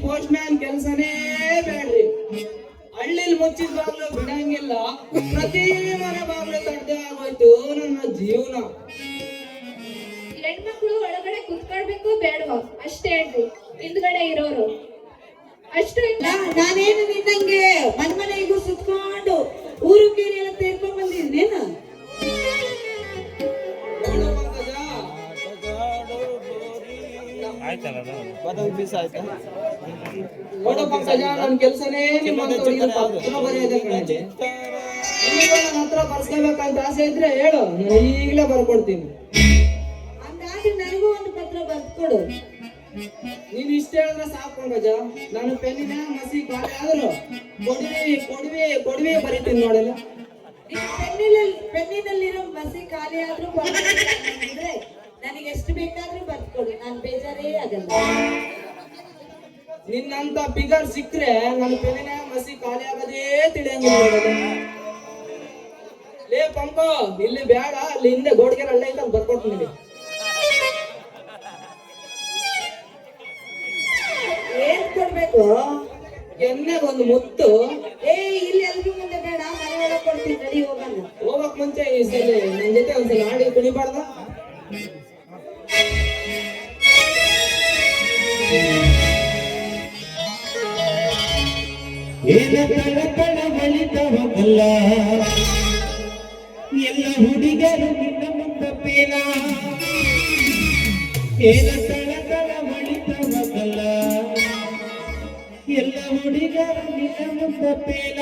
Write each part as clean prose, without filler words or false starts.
Post man ಕೆಲಸನೇ ಬೇಡ್ರಿ. ಹಳ್ಳಿಲ್ ಮುಚ್ಚಿದ ಬಾಗ್ಲು ಬಿಡಂಗಿಲ್ಲ, ಪ್ರತಿ ಮನೆ ಬಾಗ್ಲು ತಡ್ದೆ ಆಗೋಯ್ತು ನನ್ನ ಜೀವನ. ಹೆಣ್ಮಕ್ಳು ಒಳಗಡೆ ಕುತ್ಕೊಳ್ಬೇಕು ಬೇಡವಾ ಅಷ್ಟೇ ಹೇಳ್ರಿ, ಹಿಂದ್ಗಡೆ ಇರೋರು ಅಷ್ಟು. ನಾನೇನು ನಿನ್ನಂಗೆ ಮನೆಗೂ ಸುತ್ಕೊಂಡು ಊರು ಕೇರಿ ಎಲ್ಲ ತೇರ್ಕೊಂಡ್ ಬಂದಿದ್ದೇನ. ನೋಡು ಪಂಕಜ, ನನ್ನ ಕೆಲಸನೇ ನಿಮ್ಮ ನನ್ನ ಹತ್ರ ಬರ್ಸ್ಕೋಬೇಕಂತ ಆಸೆ ಇದ್ರೆ ಹೇಳು, ನಾನು ಈಗಲೇ ಬರ್ಕೊಡ್ತೀನಿ. ಅಂದಾದ್ರೆ ನನಗೂ ಒಂದು ಪತ್ರ ಬರ್ಕೊಡು. ನೀನ್ ಇಷ್ಟ ಹೇಳಿದ್ರೆ ಸಾಕು ಪಂಕಜ. ನಾನು ಪೆನ್ನಿನ ಮಸಿ ಖಾಲಿ ಆದ್ರು ಕೊಡ್ವಿ ಬರೀತೀನಿ ನೋಡಲ್ಲ. ಪೆನ್ನಿನಲ್ಲಿರೋ ಮಸಿ ಖಾಲಿ ಆದ್ರೂ ಅಂದ್ರೆ ನನಗೆ ಎಷ್ಟು ಬೇಕಾದ್ರೂ ಬರ್ಕೊಡು, ನಾನು ಬೇಜಾರೇ ಆಗಲ್ಲ. ನಿನ್ನಂತ ಫಿಗರ್ ಸಿಕ್ಕ್ರೆ ನನ್ನ ಪೆನ್ನಿನ ಮಸಿ ಖಾಲಿ ಆಗೋದೇ ತಿಳಿಯಂಗಿಲ್ಲ. ಲೇ ಪಂಕ, ಇಲ್ಲಿ ಬೇಡ, ಅಲ್ಲಿ ಹಿಂದೆ ಗೋಡ್ಗೆ ಅಲ್ಲ ಐತ ಬರ್ಕೊಡ್ತೀನಿ. ಏನ್ ಕೊಡ್ಬೇಕು? ಎಣ್ಣೆಗೆ ಒಂದು ಮುತ್ತು. ಇಲ್ಲಿ ಎಲ್ರು ಮುಂದೆ ಬೇಡ, ಮನೆ ಒಳಗೆ ಕೊಡ್ತೀನಿ, ನಡಿ ಹೋಗೋಣ. ಹೋಗಕ್ ಮುಂಚೆ ಈ ಸಲ ನನ್ನ ಜೊತೆ ಒಂದ್ಸಲ ಆಡಿ ಕುಣಿಬಾರ್ದ? ಏನ ಕಳಕಳ ಬಳಿತವಲ್ಲ, ಎಲ್ಲ ಹುಡುಗರು ನಿನ್ನ ಮುಂದಪ್ಪೇನ. ಏನ ಕಳಕಳ ಬಳಿತವಲ್ಲ, ಎಲ್ಲ ಹುಡುಗರು ನಿನ್ನ ಮುಂದಪ್ಪೇನ.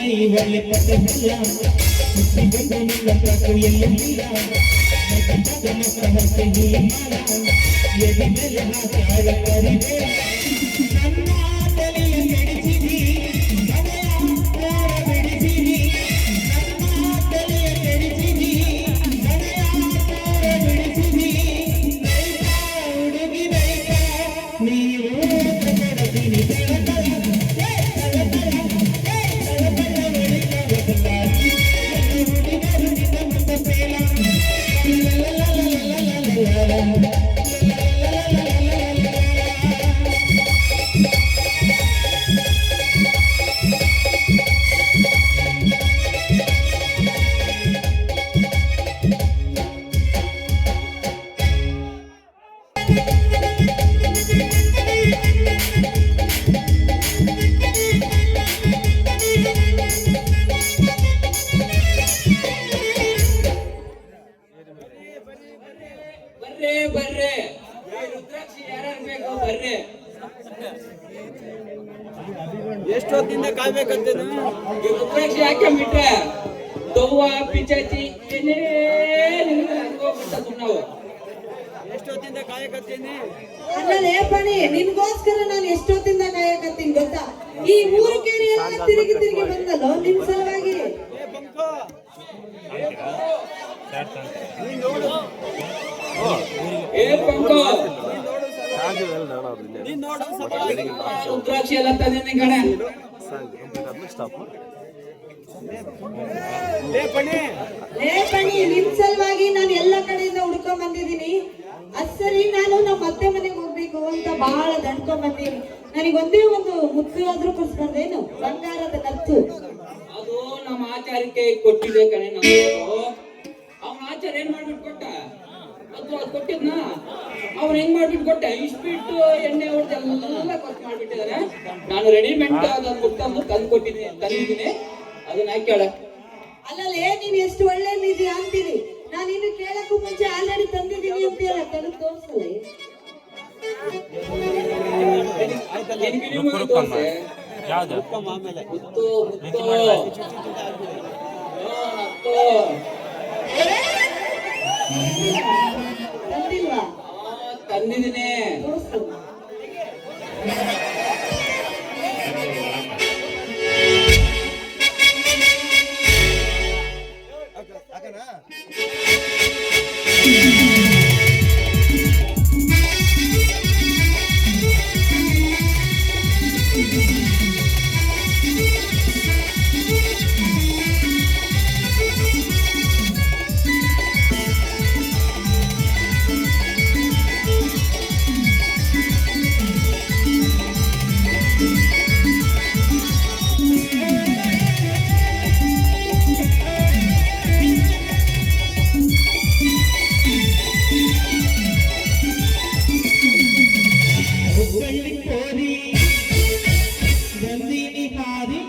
ಮೈ ಒಳ್ಳೆ ಪಟ್ಟಲ್ಲ ಹುಟ್ಟಿಕೊಂಡು ನಿನ್ನ ಪ್ರಕು ಎಲ್ಲಿಲ್ಲ ಮಕ್ಕಳ ಮಕ್ಕಳಂತೆ ನೀಮಾಲ ಎದೆ ಮೇಲೆ ಹಾಕ್ಯಾಳ ಕರಿಬೇಡ ನನ್ನ ತಲೆಯ ಕೆಡಿಸಿದಿ ಮನೆಯ ಪ್ರಾಣ ಬಿಡಿಸಿದಿ ನನ್ನ ತಲೆಯ ಕೆಡಿಸಿದಿ ಮನೆಯ ಪ್ರಾಣ ಬಿಡಿಸಿದಿ ರೈತ ಹುಡುಗಿ ರೈತ ನೀವು ಕಡದಿನಿ ಬರ್ರಿ ಬರ್ರಿ ಈ ರುದ್ರಾಕ್ಷಿ ಯಾರ್ಯಾರು ಬೇಕು ಬರ್ರಿ. ಎಷ್ಟೊತ್ತಿಂದ ಕಾಯ್ಬೇಕಂತ ಈ ರುದ್ರಾಕ್ಷಿ ಯಾಕೆ ಬಿಟ್ರೆ ದವ್ವ ಪಿಚಾಚಿ ಏನೇ ನಿನಗೆ ಅನ್ಕೋಬಿಟ್ಟ ನಾವು. ಎಷ್ಟೊತ್ತಿಂದ ಕಾಯಕತ್ತೀನಿ ಅಲ್ಲೇ ಪಣಿ ನಿನ್ಗೋಸ್ಕರ ನಾನು ಎಷ್ಟೊತ್ತಿಂದ ಕಾಯಕತ್ತೀನಿ ಗೊತ್ತಾ? ಈ ಮೂರು ಕೇರಿ ಎಲ್ಲ ತಿರುಗಿ ತಿರುಗಿ ಬಂದಲ್ಲೋ ನಿಮ್ ಸಲುವಾಗಿ. ಏ ಪಂಕೋ ನೀನ್ ನೋಡು ರುದ್ರಾಕ್ಷಿ ಎಲ್ಲ ತಂದಿನಿ ಕಣೆ. ಲೇ ಪಣಿ ಲೇ ಪಣಿ ನಿಮ್ ಸಲುವಾಗಿ ನಾನು ಎಲ್ಲ ಕಡೆಯಿಂದ ಹುಡ್ಕೊಂಡ್ ಬಂದಿದ್ದೀನಿ. ಅದ್ ಸರಿ ನಾನು ನಮ್ಮ ಅತ್ತೆ ಮನೆಗೆ ಹೋಗ್ಬೇಕು ಅಂತ ಬಹಳ ದಣ್ಕೊಂಡ್ ಬಂದೀನಿ. ನನಗೊಂದೇ ಒಂದು ಮುತ್ತು ಆದ್ರೂ ಕೊಡ್ಸ್ಬಾರ್ದೇನು? ಬಂಗಾರದ ನತ್ತು. ಅದು ನಮ್ಮ ಆಚಾರಕ್ಕೆ ಕೊಟ್ಟಿದೆ ಕಣೆ. ನಾವು ಅವನ ಆಚಾರ ಏನ್ ಮಾಡ್ಬಿಟ್ಟು ಕೊಟ್ಟ ಅದು ಕೊಟ್ಟಿದ್ನ ಅವ್ನು ಹೆಂಗ್ ಮಾಡ್ಬಿಟ್ಟು ಕೊಟ್ಟ ಇಷ್ಟಿಟ್ಟು ಎಣ್ಣೆ ಹೊಡೆದೆಲ್ಲ ಖರ್ಚು ಮಾಡ್ಬಿಟ್ಟಿದಾರೆ. ನಾನು ರೆಡಿಮೇಡ್ ಅದನ್ನ ಮುಟ್ಟನ್ನು ತಂದಿದ್ದೀನಿ ಅದನ್ನ ಹಾಕ್ಯಾಳ. ಅಲ್ಲಲ್ಲೇ ನೀನ್ ಎಷ್ಟು ಒಳ್ಳೆ ನಿಧಿ ಅಂತೀನಿ. ನಾನು ಇನ್ನು ಕೇಳಕ್ಕೂ ಮುಂಚೆ ಆಲ್ರೆಡಿ ತಂದಿದ್ದೀನಿ ಅಂತ ಹೇಳ ತೆಗೆದು ತೋರ್ಸಲ್ಲ. ಆಮೇಲೆ ಮುತ್ತು ಮುತ್ತು ತಂದಿಲ್ವಾ? ತಂದಿದ್ದೀನಿ. ತೋರ್ಸು. ಹುಬ್ಬಳ್ಳಿ ಕೋರಿ ಬಂದೀನಿ ಹಾರಿ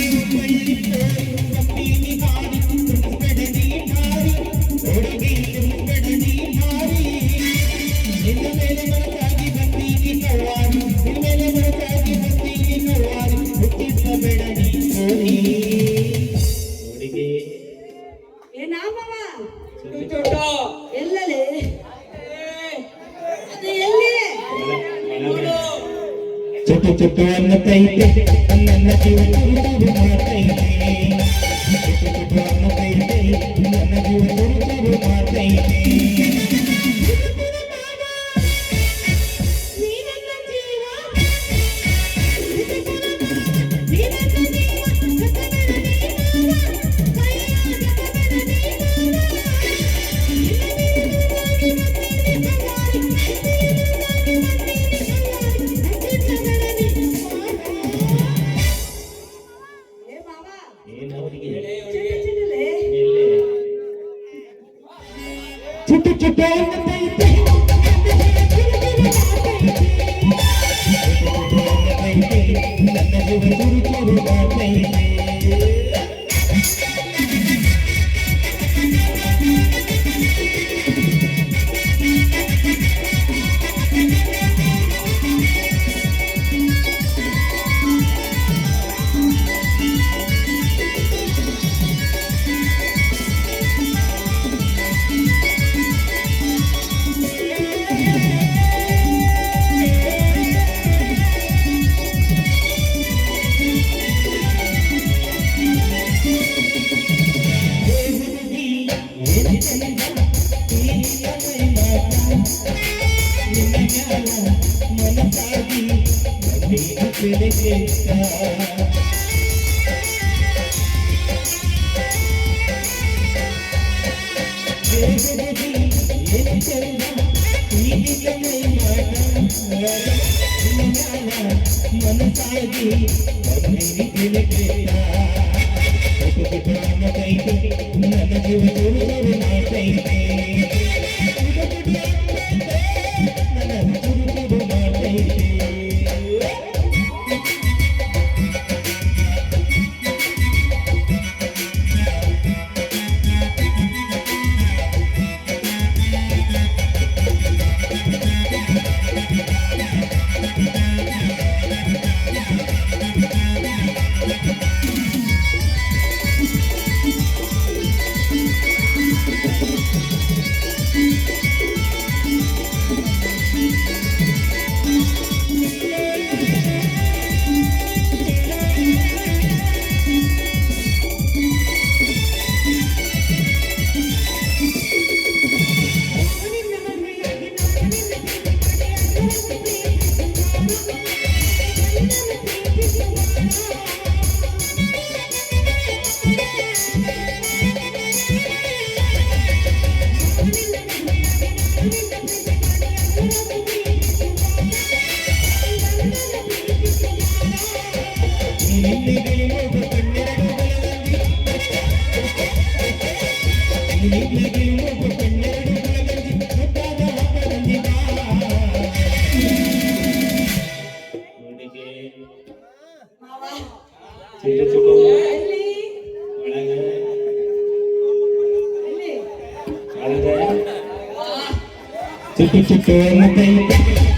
ಹುಬ್ಬಳ್ಳಿ ಕೋರಿ ಬಂದೀನಿ ಹಾರಿ ಹುಬ್ಬಡನಿ ಹಾರಿ ಹುಡುಗಿ ಹುಬ್ಬಡನಿ ಹಾರಿ ನಿನ್ನ ಮೇಲೆ ಮನಸಾಗಿ ಬಂದೀನಿ ಕವ್ವಾರಿ ನಿನ್ನ ಮೇಲೆ ಮನಸಾಗಿ ಬಂದೀನಿ ಕವ್ವಾರಿ ಹುಟ್ಟಿದ ಬೆಡನಿ ಕೋರಿ ಹುಡುಗಿ ಏ ನಾಮವ ಚೋಟ ಎಲ್ಲಲೇ? ಅದು ಎಲ್ಲಿ? ಚುಟ್ಟು ಚುಟ್ಟು ಅನ್ನತೈತೆ ನನ್ನ ಜೀವ ತುರುತುರು ಮಾಡ್ತೈತೆ ಚುಟ್ಟು ಚುಟ್ಟು ಅನ್ನತೈತೆ ನನ್ನ ಜೀವ ತುರುತುರು ಮಾಡ್ತೈತೆ ಏ ಮಾವ ಏನವರಿಗೆ ಚಿಟ್ಟು ಚಿಟ್ಟುಲೇ? ಚುಟ್ಟು ಚುಟ್ಟು ಅನ್ನತೈತೆ ನನ್ನ ಜೀವ ತುರುತುರು ಮಾಡ್ತೈತೆ ಬೆಟ್ಟ ಮನಸಾಗಿ ನನ್ನ ಜೀವ ತುರುತುರು ಮಾಡ್ತೈತೆ ನನ್ನ ತುರುತುರು ಮಾಡ್ತೈತೆ ಚುಟ್ಟು ಚುಟ್ಟು ಅನ್ನತೈತೆ